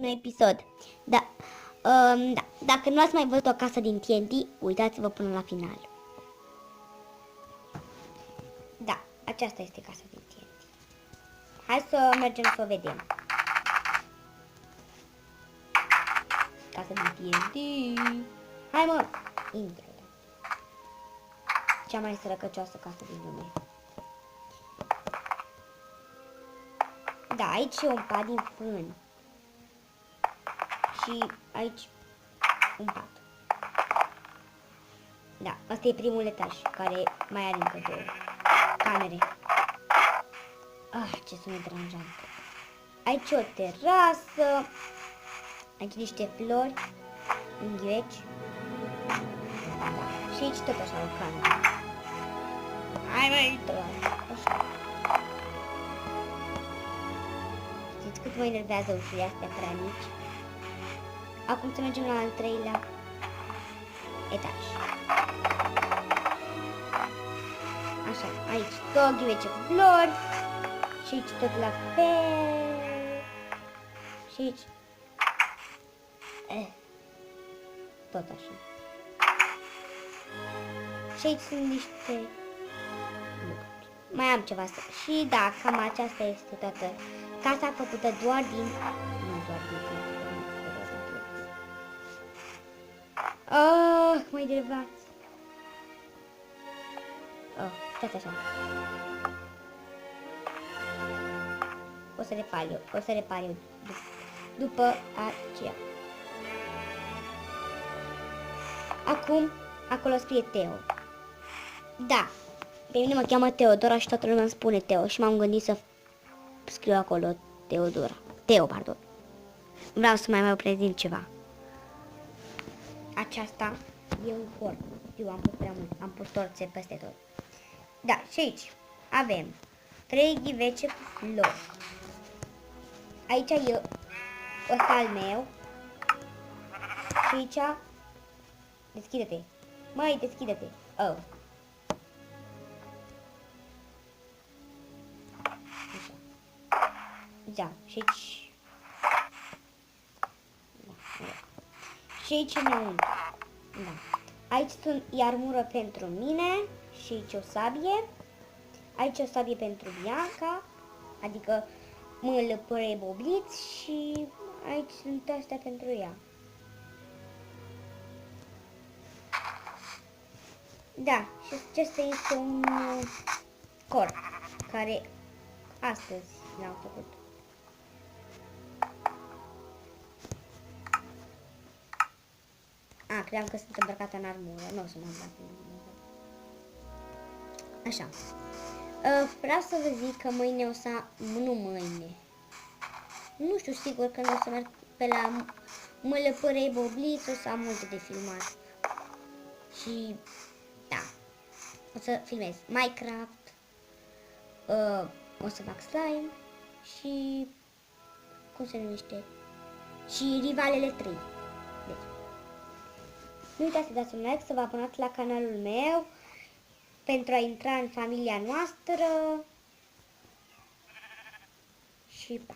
nou episod. Da, dacă nu ați mai văzut o casă din TNT, uitați-vă până la final. Da, aceasta este casa din TNT. Hai să mergem să o vedem. Casa din TNT. Hai mă, intră. Cea mai sărăcăcioasă casă din lume. Da, aici e un pat din fân. Și aici un pat. Da, asta e primul etaj, care mai are încă două camere. Ah, ce sunet deranjant. Aici o terasă. Aici niște flori în ghiveci. Și aici tot așa o cameră. Hai mai așa. Știți cât mă enervează ușurile astea prea mici? Acum să mergem la al treilea etaj. Așa, aici tot ghivece cu flori. Și aici tot la fel. Și aici tot așa. Și aici sunt niște lucruri. Mai am ceva să... Și da, cam aceasta este toată casa făcută doar din... Nu doar din... mă enervați. Stați așa. O să repar eu după aceea. Acum, acolo scrie Teo. Da, pe mine mă cheamă Teodora și toată lumea îmi spune Teo și m-am gândit să scriu acolo Teo, pardon. Vreau să mai prezint ceva. Aceasta e un forn. Eu am pus prea mult, am pus torțe peste tot. Da, și aici avem 3 ghivece cu flori. Aici e ăsta al meu. Și aici... Deschide-te. Măi, deschide-te. Oh. Așa. Da, și aici... Da. Și aici înăuntru. Da. Aici e armură pentru mine și aici o sabie. Aici o sabie pentru Bianca, adică mâlăpăre bobliți și aici sunt astea pentru ea. Da, și acesta este un cor care astăzi l-am făcut. Credeam că sunt îmbrăcată în armură, nu o să mă îmbrac în armură. Așa. Vreau să vă zic că mâine o să... Nu mâine. Nu știu sigur când o să merg pe la Mălăpărei Bobliți, o să am multe de filmat. Și... da. O să filmez Minecraft. O să fac slime. Și... cum se numește? Și Rivalele 3. Deci. Nu uitați să dați un like, să vă abonați la canalul meu pentru a intra în familia noastră și pa!